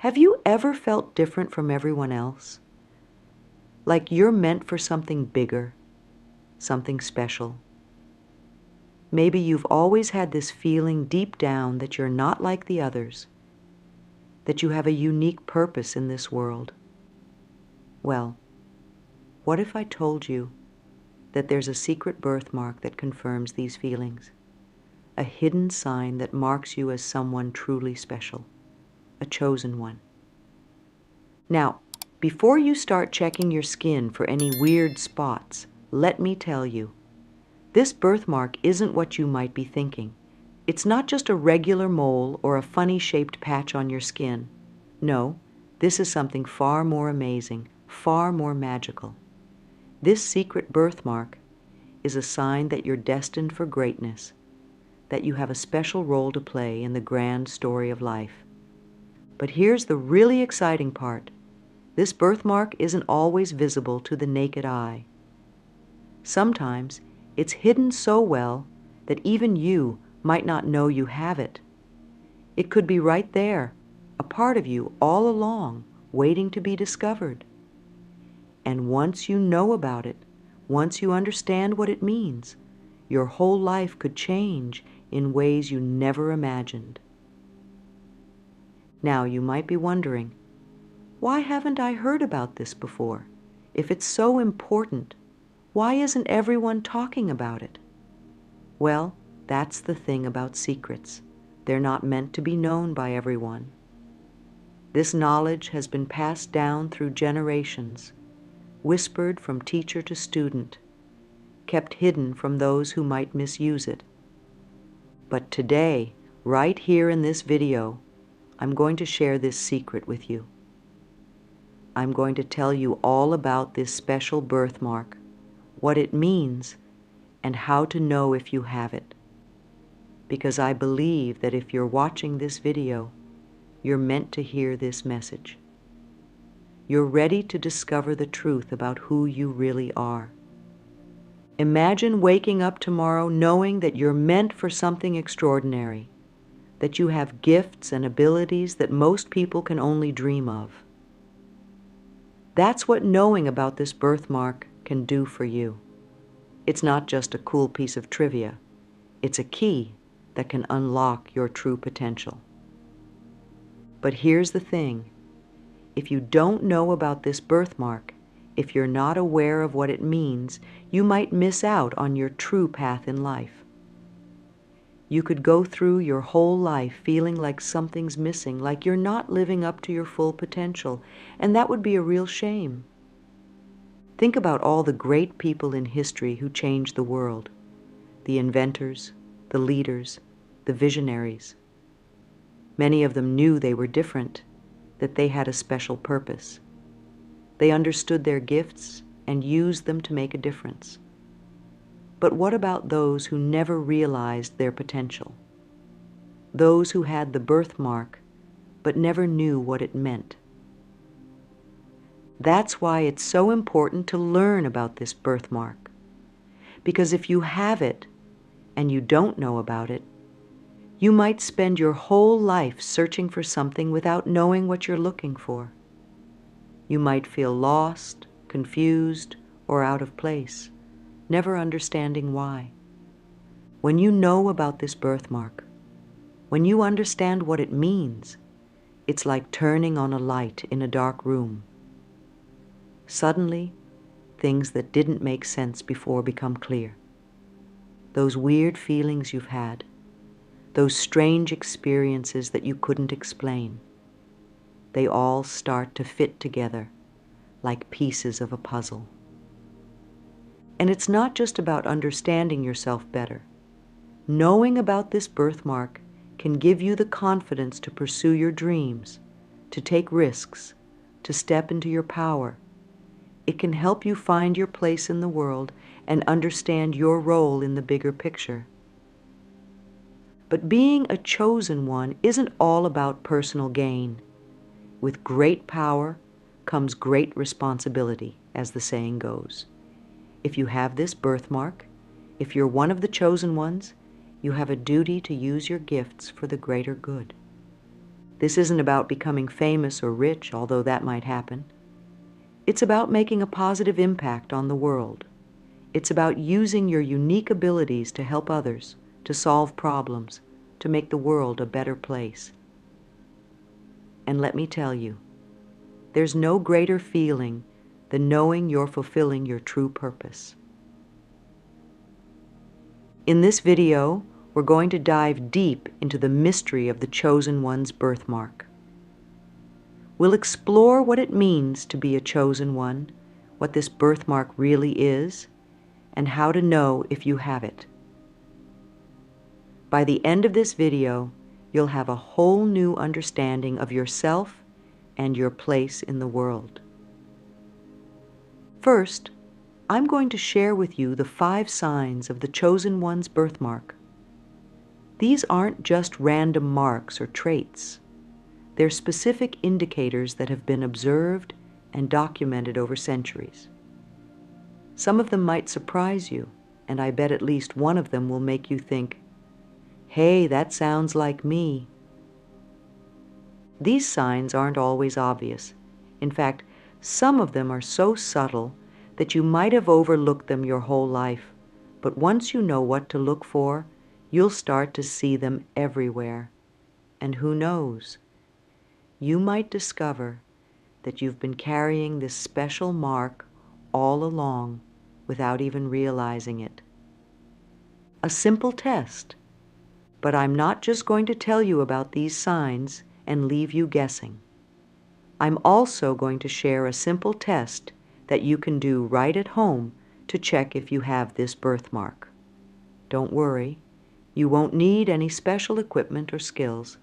Have you ever felt different from everyone else? Like you're meant for something bigger, something special? Maybe you've always had this feeling deep down that you're not like the others, that you have a unique purpose in this world. Well, what if I told you that there's a secret birthmark that confirms these feelings? A hidden sign that marks you as someone truly special, a chosen one. Now, before you start checking your skin for any weird spots, let me tell you, this birthmark isn't what you might be thinking. It's not just a regular mole or a funny-shaped patch on your skin. No, this is something far more amazing, far more magical. This secret birthmark is a sign that you're destined for greatness, that you have a special role to play in the grand story of life. But here's the really exciting part. This birthmark isn't always visible to the naked eye. Sometimes it's hidden so well that even you might not know you have it. It could be right there, a part of you all along, waiting to be discovered. And once you know about it, once you understand what it means, your whole life could change in ways you never imagined. Now you might be wondering, why haven't I heard about this before? If it's so important, why isn't everyone talking about it? Well, that's the thing about secrets. They're not meant to be known by everyone. This knowledge has been passed down through generations, whispered from teacher to student, kept hidden from those who might misuse it. But today, right here in this video, I'm going to share this secret with you. I'm going to tell you all about this special birthmark, what it means, and how to know if you have it. Because I believe that if you're watching this video, you're meant to hear this message. You're ready to discover the truth about who you really are. Imagine waking up tomorrow knowing that you're meant for something extraordinary, that you have gifts and abilities that most people can only dream of. That's what knowing about this birthmark can do for you. It's not just a cool piece of trivia. It's a key that can unlock your true potential. But here's the thing. If you don't know about this birthmark, if you're not aware of what it means, you might miss out on your true path in life. You could go through your whole life feeling like something's missing, like you're not living up to your full potential, and that would be a real shame. Think about all the great people in history who changed the world, the inventors, the leaders, the visionaries. Many of them knew they were different, that they had a special purpose. They understood their gifts and used them to make a difference. But what about those who never realized their potential? Those who had the birthmark but never knew what it meant? That's why it's so important to learn about this birthmark. Because if you have it and you don't know about it, you might spend your whole life searching for something without knowing what you're looking for. You might feel lost, confused, or out of place, never understanding why. When you know about this birthmark, when you understand what it means, it's like turning on a light in a dark room. Suddenly, things that didn't make sense before become clear. Those weird feelings you've had, those strange experiences that you couldn't explain, they all start to fit together like pieces of a puzzle. And it's not just about understanding yourself better. Knowing about this birthmark can give you the confidence to pursue your dreams, to take risks, to step into your power. It can help you find your place in the world and understand your role in the bigger picture. But being a chosen one isn't all about personal gain. With great power comes great responsibility, as the saying goes. If you have this birthmark, if you're one of the chosen ones, you have a duty to use your gifts for the greater good. This isn't about becoming famous or rich, although that might happen. It's about making a positive impact on the world. It's about using your unique abilities to help others, to solve problems, to make the world a better place. And let me tell you, there's no greater feeling than knowing you're fulfilling your true purpose. In this video, we're going to dive deep into the mystery of the chosen one's birthmark. We'll explore what it means to be a chosen one, what this birthmark really is, and how to know if you have it. By the end of this video, you'll have a whole new understanding of yourself and your place in the world. First, I'm going to share with you the 5 signs of the chosen one's birthmark. These aren't just random marks or traits. They're specific indicators that have been observed and documented over centuries. Some of them might surprise you, and I bet at least one of them will make you think, "Hey, that sounds like me." These signs aren't always obvious. In fact, some of them are so subtle that you might have overlooked them your whole life, but once you know what to look for, you'll start to see them everywhere. And who knows? You might discover that you've been carrying this special mark all along without even realizing it. A simple test, but I'm not just going to tell you about these signs and leave you guessing. I'm also going to share a simple test that you can do right at home to check if you have this birthmark. Don't worry, you won't need any special equipment or skills.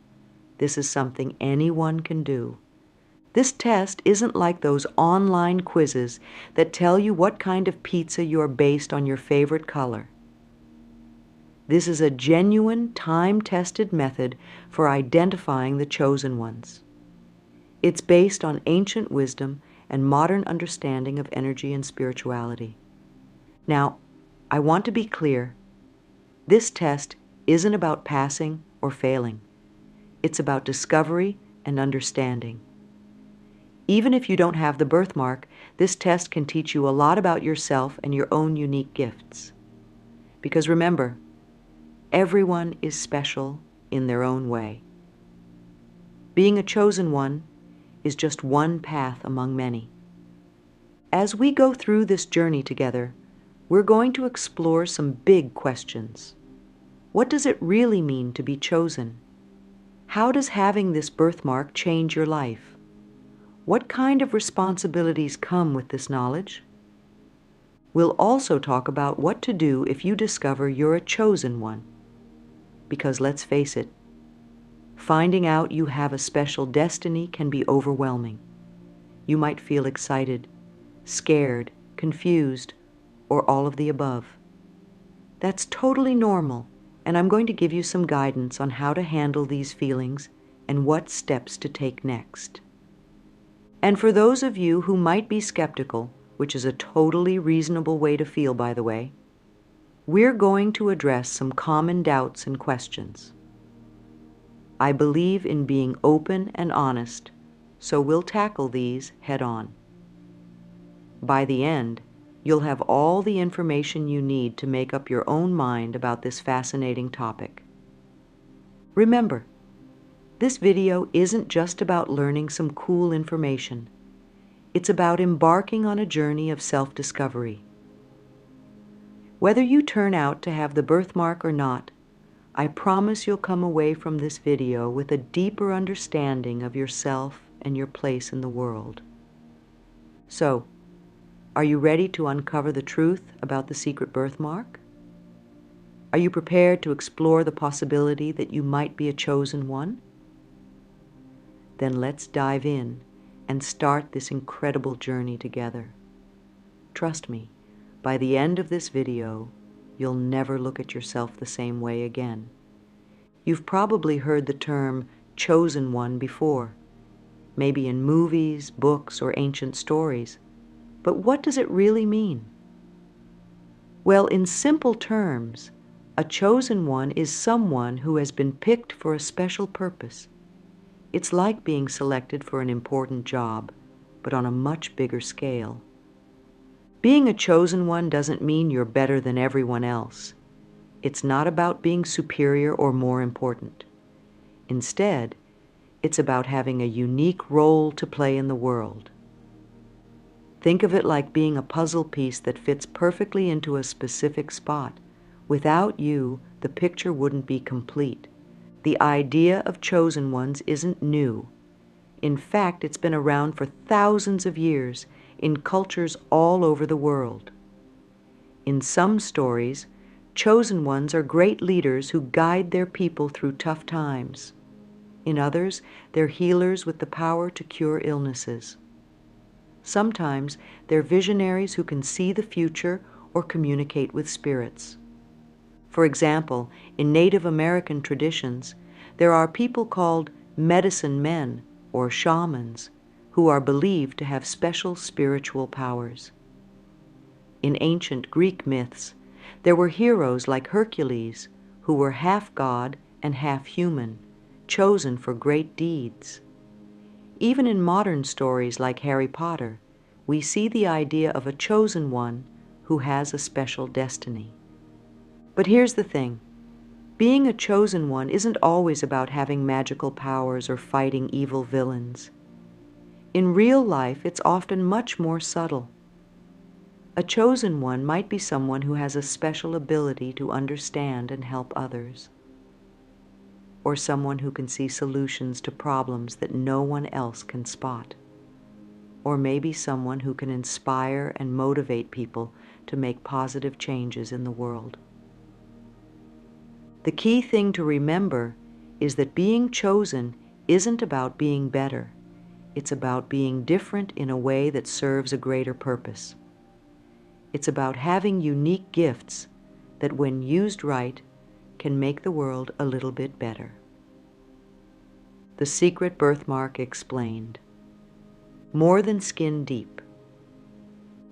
This is something anyone can do. This test isn't like those online quizzes that tell you what kind of pizza you're based on your favorite color. This is a genuine, time-tested method for identifying the chosen ones. It's based on ancient wisdom and modern understanding of energy and spirituality. Now, I want to be clear. This test isn't about passing or failing. It's about discovery and understanding. Even if you don't have the birthmark, this test can teach you a lot about yourself and your own unique gifts. Because remember, everyone is special in their own way. Being a chosen one is just one path among many. As we go through this journey together, we're going to explore some big questions. What does it really mean to be chosen? How does having this birthmark change your life? What kind of responsibilities come with this knowledge? We'll also talk about what to do if you discover you're a chosen one. Because let's face it, finding out you have a special destiny can be overwhelming. You might feel excited, scared, confused, or all of the above. That's totally normal, and I'm going to give you some guidance on how to handle these feelings and what steps to take next. And for those of you who might be skeptical, which is a totally reasonable way to feel, by the way, we're going to address some common doubts and questions. I believe in being open and honest, so we'll tackle these head on. By the end, you'll have all the information you need to make up your own mind about this fascinating topic. Remember, this video isn't just about learning some cool information. It's about embarking on a journey of self-discovery. Whether you turn out to have the birthmark or not, I promise you'll come away from this video with a deeper understanding of yourself and your place in the world. So, are you ready to uncover the truth about the secret birthmark? Are you prepared to explore the possibility that you might be a chosen one? Then let's dive in and start this incredible journey together. Trust me, by the end of this video, you'll never look at yourself the same way again. You've probably heard the term chosen one before, maybe in movies, books, or ancient stories. But what does it really mean? Well, in simple terms, a chosen one is someone who has been picked for a special purpose. It's like being selected for an important job, but on a much bigger scale. Being a chosen one doesn't mean you're better than everyone else. It's not about being superior or more important. Instead, it's about having a unique role to play in the world. Think of it like being a puzzle piece that fits perfectly into a specific spot. Without you, the picture wouldn't be complete. The idea of chosen ones isn't new. In fact, it's been around for thousands of years in cultures all over the world. In some stories, chosen ones are great leaders who guide their people through tough times. In others, they're healers with the power to cure illnesses. Sometimes, they're visionaries who can see the future or communicate with spirits. For example, in Native American traditions, there are people called medicine men or shamans who are believed to have special spiritual powers. In ancient Greek myths, there were heroes like Hercules who were half god and half human, chosen for great deeds. Even in modern stories like Harry Potter, we see the idea of a chosen one who has a special destiny. But here's the thing. Being a chosen one isn't always about having magical powers or fighting evil villains. In real life, it's often much more subtle. A chosen one might be someone who has a special ability to understand and help others, or someone who can see solutions to problems that no one else can spot, or maybe someone who can inspire and motivate people to make positive changes in the world. The key thing to remember is that being chosen isn't about being better. It's about being different in a way that serves a greater purpose. It's about having unique gifts that, when used right, can make the world a little bit better. The Secret Birthmark Explained. More than skin deep.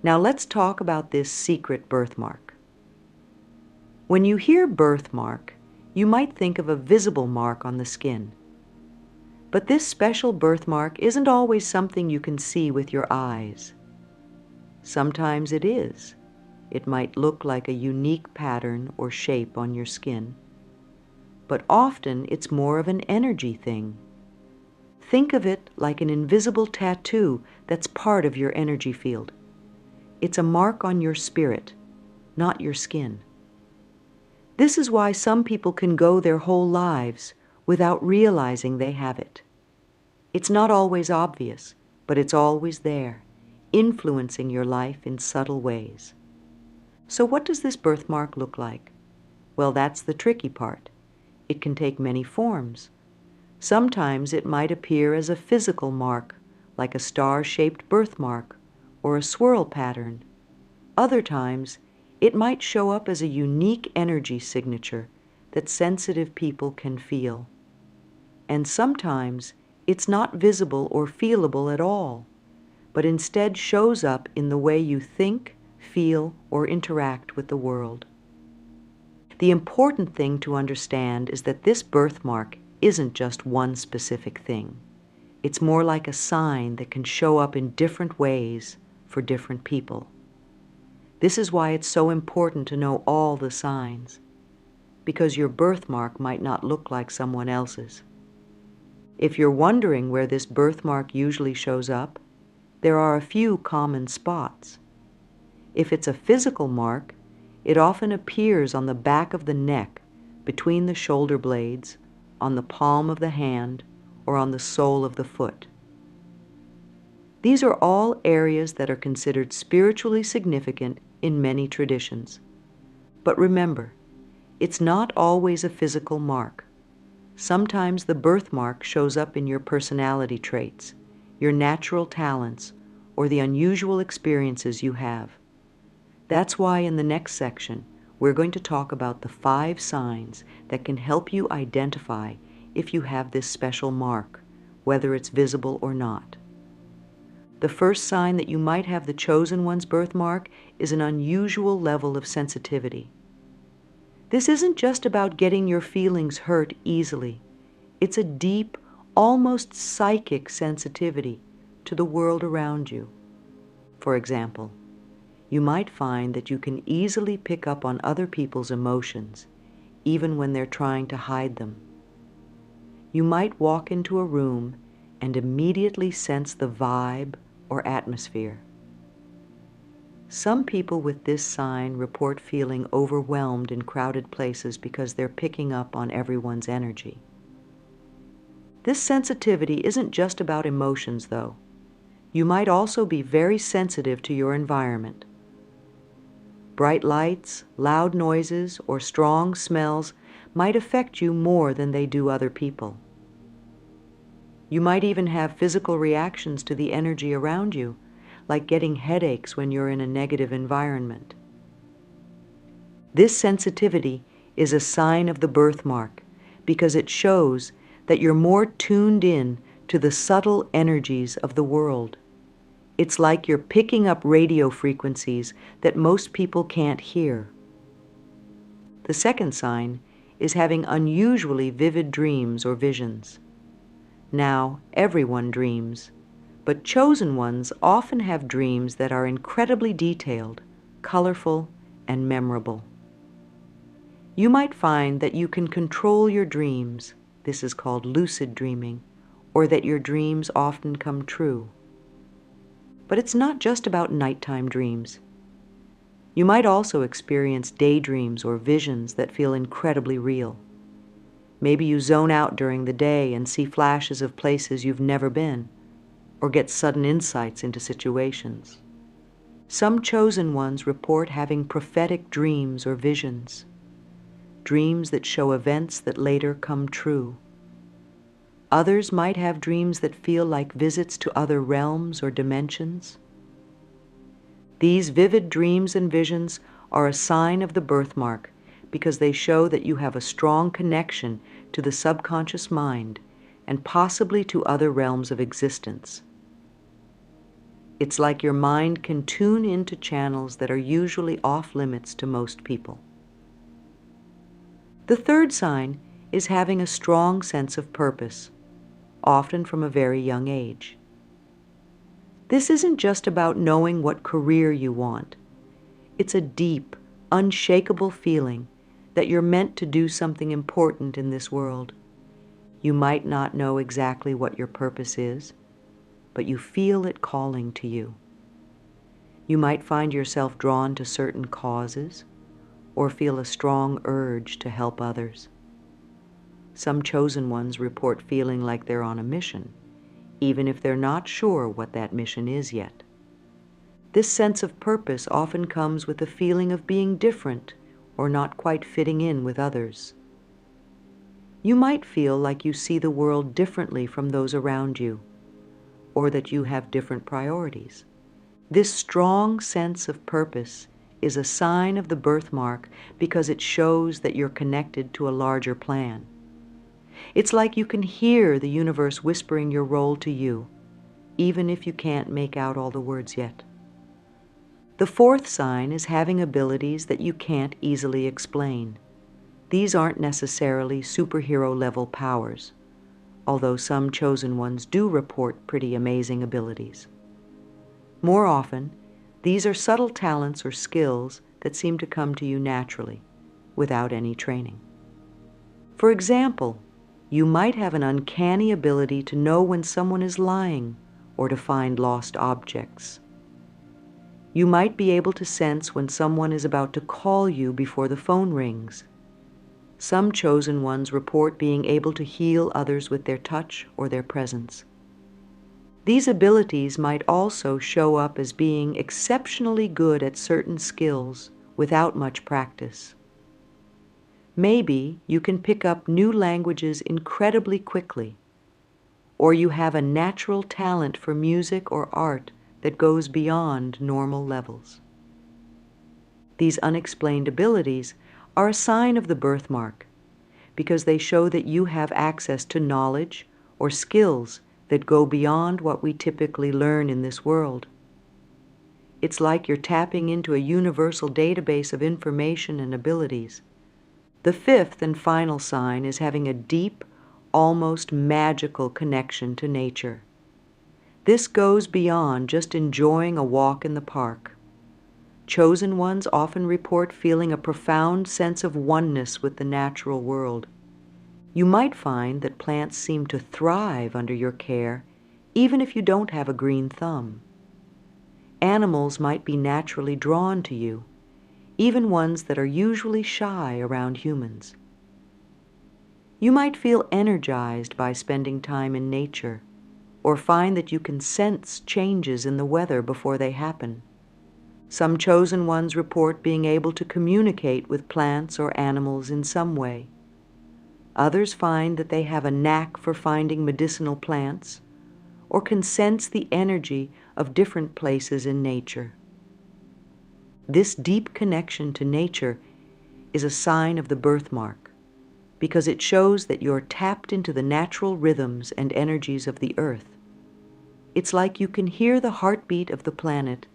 Now let's talk about this secret birthmark. When you hear birthmark, you might think of a visible mark on the skin. But this special birthmark isn't always something you can see with your eyes. Sometimes it is. It might look like a unique pattern or shape on your skin. But often it's more of an energy thing. Think of it like an invisible tattoo that's part of your energy field. It's a mark on your spirit, not your skin. This is why some people can go their whole lives without realizing they have it. It's not always obvious, but it's always there, influencing your life in subtle ways. So what does this birthmark look like? Well, that's the tricky part. It can take many forms. Sometimes it might appear as a physical mark, like a star-shaped birthmark or a swirl pattern. Other times, it might show up as a unique energy signature that sensitive people can feel. And sometimes, it's not visible or feelable at all, but instead shows up in the way you think, feel, or interact with the world. The important thing to understand is that this birthmark isn't just one specific thing. It's more like a sign that can show up in different ways for different people. This is why it's so important to know all the signs, because your birthmark might not look like someone else's. If you're wondering where this birthmark usually shows up, there are a few common spots. If it's a physical mark, it often appears on the back of the neck, between the shoulder blades, on the palm of the hand, or on the sole of the foot. These are all areas that are considered spiritually significant in many traditions. But remember, it's not always a physical mark. Sometimes the birthmark shows up in your personality traits, your natural talents, or the unusual experiences you have. That's why in the next section, we're going to talk about the 5 signs that can help you identify if you have this special mark, whether it's visible or not. The first sign that you might have the chosen one's birthmark is an unusual level of sensitivity. This isn't just about getting your feelings hurt easily. It's a deep, almost psychic sensitivity to the world around you. For example, you might find that you can easily pick up on other people's emotions, even when they're trying to hide them. You might walk into a room and immediately sense the vibe or atmosphere. Some people with this sign report feeling overwhelmed in crowded places because they're picking up on everyone's energy. This sensitivity isn't just about emotions, though. You might also be very sensitive to your environment. Bright lights, loud noises, or strong smells might affect you more than they do other people. You might even have physical reactions to the energy around you, like getting headaches when you're in a negative environment. This sensitivity is a sign of the birthmark because it shows that you're more tuned in to the subtle energies of the world. It's like you're picking up radio frequencies that most people can't hear. The second sign is having unusually vivid dreams or visions. Now, everyone dreams, but chosen ones often have dreams that are incredibly detailed, colorful, and memorable. You might find that you can control your dreams, this is called lucid dreaming, or that your dreams often come true. But it's not just about nighttime dreams. You might also experience daydreams or visions that feel incredibly real. Maybe you zone out during the day and see flashes of places you've never been, or get sudden insights into situations. Some chosen ones report having prophetic dreams or visions, dreams that show events that later come true. Others might have dreams that feel like visits to other realms or dimensions. These vivid dreams and visions are a sign of the birthmark because they show that you have a strong connection to the subconscious mind and possibly to other realms of existence. It's like your mind can tune into channels that are usually off limits to most people. The third sign is having a strong sense of purpose, often from a very young age. This isn't just about knowing what career you want. It's a deep, unshakable feeling that you're meant to do something important in this world. You might not know exactly what your purpose is, but you feel it calling to you. You might find yourself drawn to certain causes or feel a strong urge to help others. Some chosen ones report feeling like they're on a mission, even if they're not sure what that mission is yet. This sense of purpose often comes with a feeling of being different or not quite fitting in with others. You might feel like you see the world differently from those around you, or that you have different priorities. This strong sense of purpose is a sign of the birthmark because it shows that you're connected to a larger plan. It's like you can hear the universe whispering your role to you, even if you can't make out all the words yet. The fourth sign is having abilities that you can't easily explain. These aren't necessarily superhero-level powers, although some chosen ones do report pretty amazing abilities. More often, these are subtle talents or skills that seem to come to you naturally, without any training. For example, you might have an uncanny ability to know when someone is lying or to find lost objects. You might be able to sense when someone is about to call you before the phone rings. Some chosen ones report being able to heal others with their touch or their presence. These abilities might also show up as being exceptionally good at certain skills without much practice. Maybe you can pick up new languages incredibly quickly, or you have a natural talent for music or art that goes beyond normal levels. These unexplained abilities are a sign of the birthmark because they show that you have access to knowledge or skills that go beyond what we typically learn in this world. It's like you're tapping into a universal database of information and abilities. The fifth and final sign is having a deep, almost magical connection to nature. This goes beyond just enjoying a walk in the park. Chosen ones often report feeling a profound sense of oneness with the natural world. You might find that plants seem to thrive under your care, even if you don't have a green thumb. Animals might be naturally drawn to you, even ones that are usually shy around humans. You might feel energized by spending time in nature, or find that you can sense changes in the weather before they happen. Some chosen ones report being able to communicate with plants or animals in some way. Others find that they have a knack for finding medicinal plants, or can sense the energy of different places in nature. This deep connection to nature is a sign of the birthmark, because it shows that you're tapped into the natural rhythms and energies of the earth. It's like you can hear the heartbeat of the planet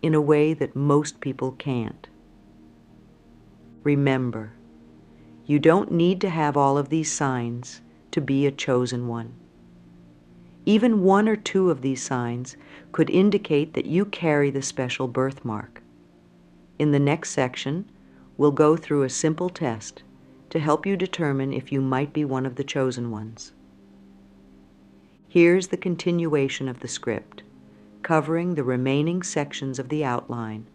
in a way that most people can't. Remember, you don't need to have all of these signs to be a chosen one. Even one or two of these signs could indicate that you carry the special birthmark. In the next section, we'll go through a simple test to help you determine if you might be one of the chosen ones. Here's the continuation of the script, covering the remaining sections of the outline,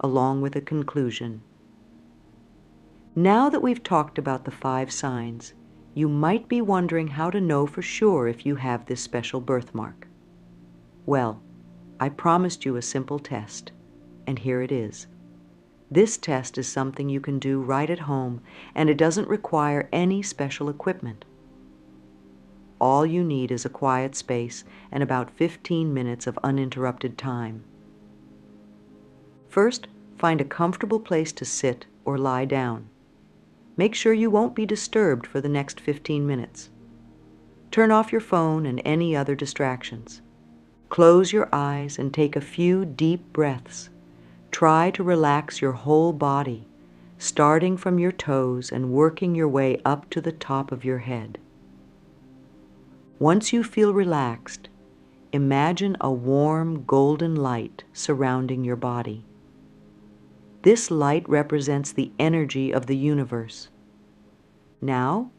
along with a conclusion. Now that we've talked about the 5 signs, you might be wondering how to know for sure if you have this special birthmark. Well, I promised you a simple test, and here it is. This test is something you can do right at home, and it doesn't require any special equipment. All you need is a quiet space and about 15 minutes of uninterrupted time. First, find a comfortable place to sit or lie down. Make sure you won't be disturbed for the next 15 minutes. Turn off your phone and any other distractions. Close your eyes and take a few deep breaths. Try to relax your whole body, starting from your toes and working your way up to the top of your head. Once you feel relaxed, imagine a warm golden light surrounding your body. This light represents the energy of the universe. Now,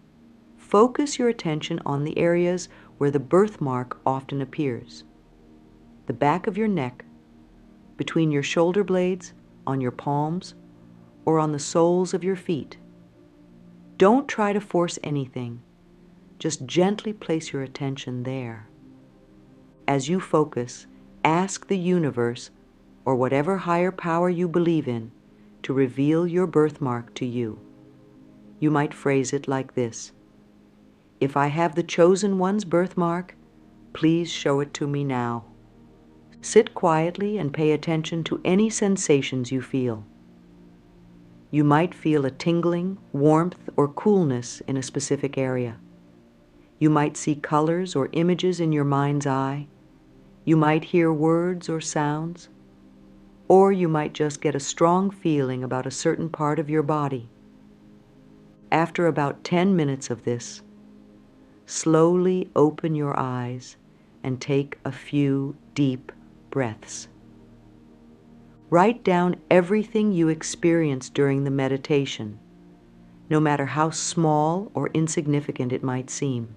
focus your attention on the areas where the birthmark often appears. The back of your neck, between your shoulder blades, on your palms, or on the soles of your feet. Don't try to force anything. Just gently place your attention there. As you focus, ask the universe, or whatever higher power you believe in, to reveal your birthmark to you. You might phrase it like this: if I have the chosen one's birthmark, please show it to me now. Sit quietly and pay attention to any sensations you feel. You might feel a tingling, warmth, or coolness in a specific area. You might see colors or images in your mind's eye. You might hear words or sounds. Or you might just get a strong feeling about a certain part of your body. After about 10 minutes of this, slowly open your eyes and take a few deep breaths. Write down everything you experienced during the meditation, no matter how small or insignificant it might seem.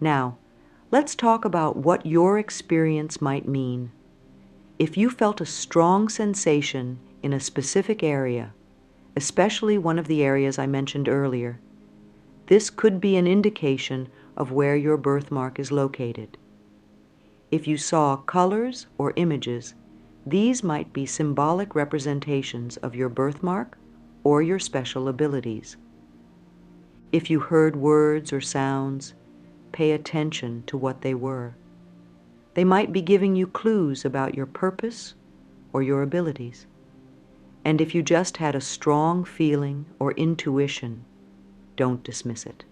Now, let's talk about what your experience might mean. If you felt a strong sensation in a specific area, especially one of the areas I mentioned earlier, this could be an indication of where your birthmark is located. If you saw colors or images, these might be symbolic representations of your birthmark or your special abilities. If you heard words or sounds, pay attention to what they were. They might be giving you clues about your purpose or your abilities. And if you just had a strong feeling or intuition, don't dismiss it.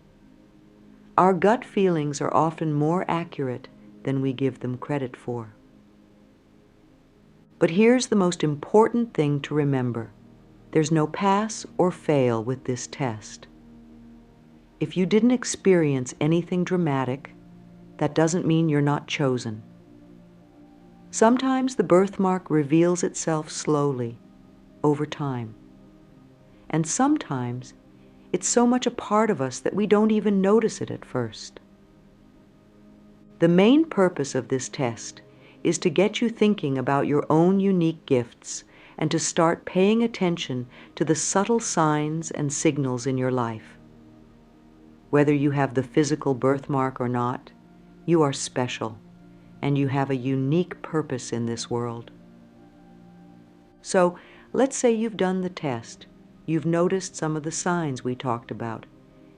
Our gut feelings are often more accurate than we give them credit for. But here's the most important thing to remember. There's no pass or fail with this test. If you didn't experience anything dramatic, that doesn't mean you're not chosen. Sometimes the birthmark reveals itself slowly, over time. And sometimes it's so much a part of us that we don't even notice it at first. The main purpose of this test is to get you thinking about your own unique gifts and to start paying attention to the subtle signs and signals in your life. Whether you have the physical birthmark or not, you are special and you have a unique purpose in this world. So, let's say you've done the test, you've noticed some of the signs we talked about,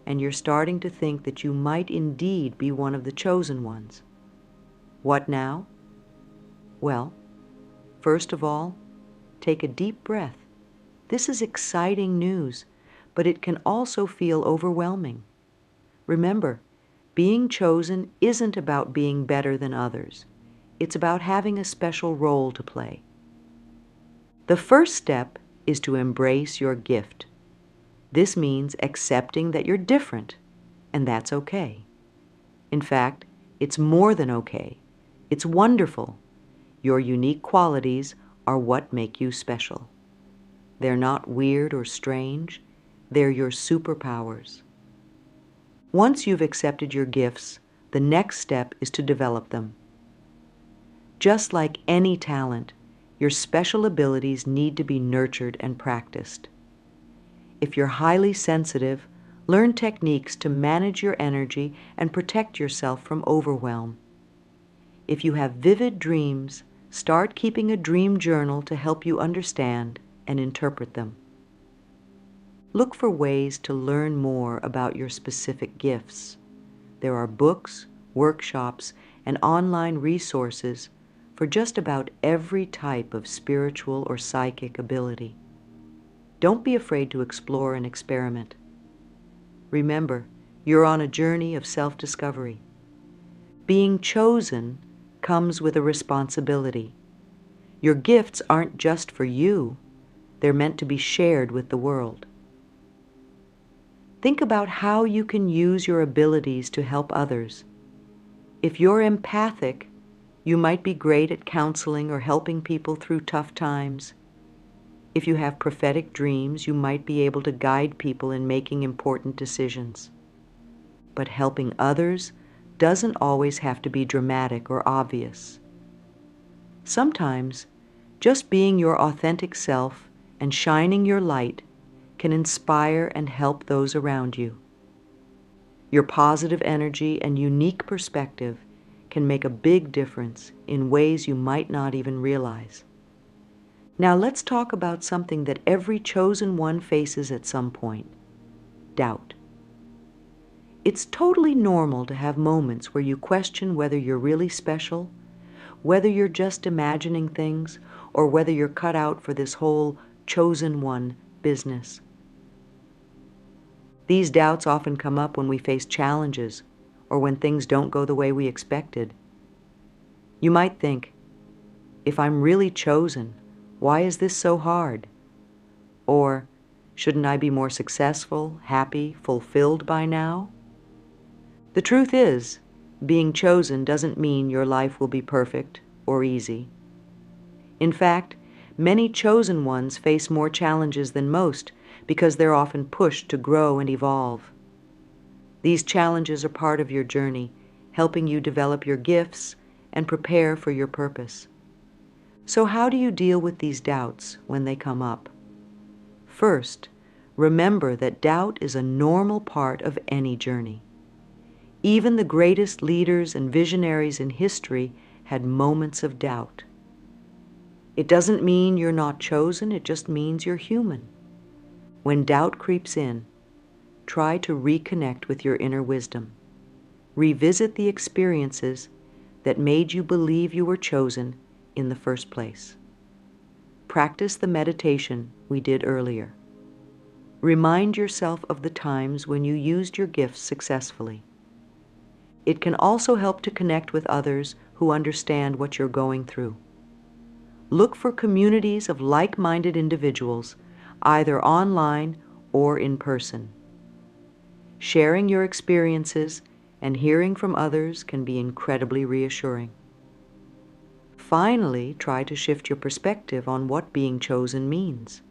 and you're starting to think that you might indeed be one of the chosen ones. What now? Well, first of all, take a deep breath. This is exciting news, but it can also feel overwhelming. Remember, being chosen isn't about being better than others. It's about having a special role to play. The first step is to embrace your gift. This means accepting that you're different, and that's okay. In fact, it's more than okay. It's wonderful. Your unique qualities are what make you special. They're not weird or strange. They're your superpowers. Once you've accepted your gifts, the next step is to develop them. Just like any talent, your special abilities need to be nurtured and practiced. If you're highly sensitive, learn techniques to manage your energy and protect yourself from overwhelm. If you have vivid dreams, start keeping a dream journal to help you understand and interpret them. Look for ways to learn more about your specific gifts. There are books, workshops, and online resources for just about every type of spiritual or psychic ability. Don't be afraid to explore and experiment. Remember, you're on a journey of self-discovery. Being chosen comes with a responsibility. Your gifts aren't just for you, they're meant to be shared with the world. Think about how you can use your abilities to help others. If you're empathic, you might be great at counseling or helping people through tough times. If you have prophetic dreams, you might be able to guide people in making important decisions. But helping others doesn't always have to be dramatic or obvious. Sometimes, just being your authentic self and shining your light can inspire and help those around you. Your positive energy and unique perspective can make a big difference in ways you might not even realize. Now let's talk about something that every chosen one faces at some point: doubt. It's totally normal to have moments where you question whether you're really special, whether you're just imagining things, or whether you're cut out for this whole chosen one business. These doubts often come up when we face challenges or when things don't go the way we expected. You might think, if I'm really chosen, why is this so hard? Or, shouldn't I be more successful, happy, fulfilled by now? The truth is, being chosen doesn't mean your life will be perfect or easy. In fact, many chosen ones face more challenges than most because they're often pushed to grow and evolve. These challenges are part of your journey, helping you develop your gifts and prepare for your purpose. So how do you deal with these doubts when they come up? First, remember that doubt is a normal part of any journey. Even the greatest leaders and visionaries in history had moments of doubt. It doesn't mean you're not chosen, it just means you're human. When doubt creeps in, try to reconnect with your inner wisdom. Revisit the experiences that made you believe you were chosen in the first place. Practice the meditation we did earlier. Remind yourself of the times when you used your gifts successfully. It can also help to connect with others who understand what you're going through. Look for communities of like-minded individuals, either online or in person. Sharing your experiences and hearing from others can be incredibly reassuring. Finally, try to shift your perspective on what being chosen means.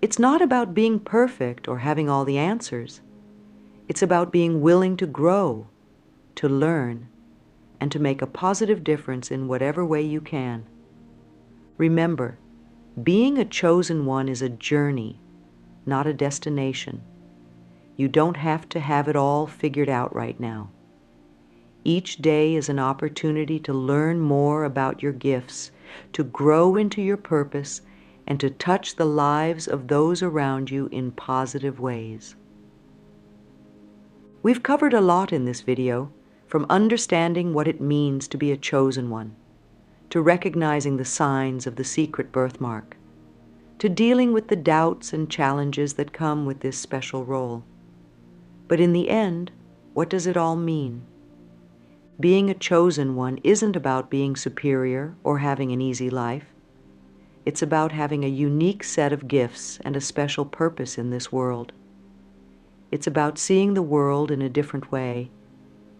It's not about being perfect or having all the answers. It's about being willing to grow, to learn, and to make a positive difference in whatever way you can. Remember, being a chosen one is a journey, not a destination. You don't have to have it all figured out right now. Each day is an opportunity to learn more about your gifts, to grow into your purpose, and to touch the lives of those around you in positive ways. We've covered a lot in this video, from understanding what it means to be a chosen one, to recognizing the signs of the secret birthmark, to dealing with the doubts and challenges that come with this special role. But in the end, what does it all mean? Being a chosen one isn't about being superior or having an easy life. It's about having a unique set of gifts and a special purpose in this world. It's about seeing the world in a different way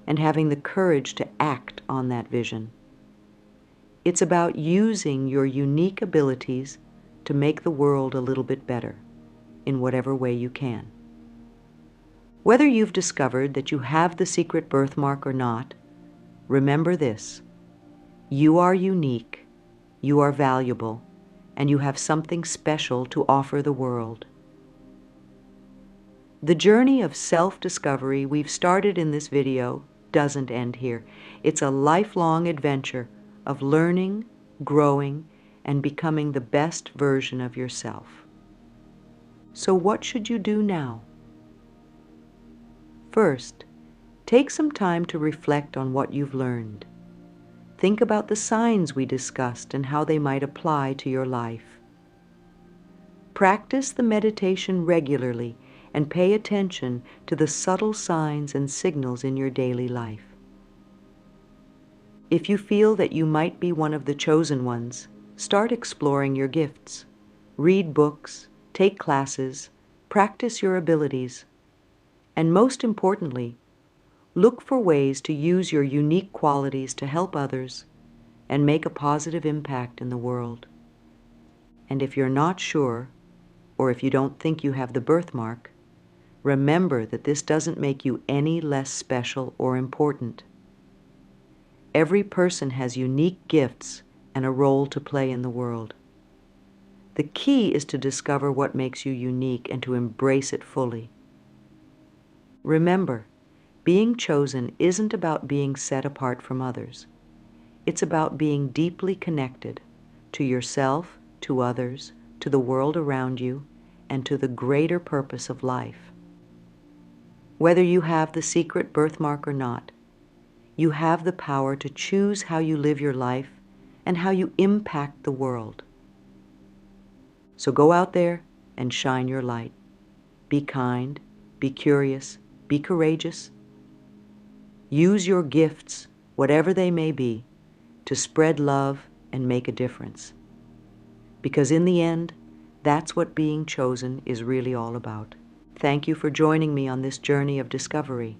and having the courage to act on that vision. It's about using your unique abilities to make the world a little bit better in whatever way you can. Whether you've discovered that you have the secret birthmark or not, remember this: you are unique, you are valuable, and you have something special to offer the world. The journey of self-discovery we've started in this video doesn't end here. It's a lifelong adventure of learning, growing, and becoming the best version of yourself. So what should you do now? First, take some time to reflect on what you've learned. Think about the signs we discussed and how they might apply to your life. Practice the meditation regularly and pay attention to the subtle signs and signals in your daily life. If you feel that you might be one of the chosen ones, start exploring your gifts. Read books, take classes, practice your abilities, and most importantly, look for ways to use your unique qualities to help others and make a positive impact in the world. And if you're not sure, or if you don't think you have the birthmark, remember that this doesn't make you any less special or important. Every person has unique gifts and a role to play in the world. The key is to discover what makes you unique and to embrace it fully. Remember, being chosen isn't about being set apart from others. It's about being deeply connected to yourself, to others, to the world around you, and to the greater purpose of life. Whether you have the secret birthmark or not, you have the power to choose how you live your life and how you impact the world. So go out there and shine your light. Be kind, be curious, be courageous. Use your gifts, whatever they may be, to spread love and make a difference. Because in the end, that's what being chosen is really all about. Thank you for joining me on this journey of discovery.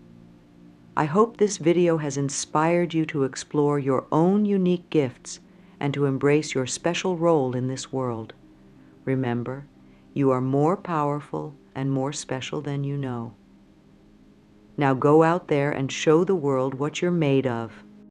I hope this video has inspired you to explore your own unique gifts and to embrace your special role in this world. Remember, you are more powerful and more special than you know. Now go out there and show the world what you're made of.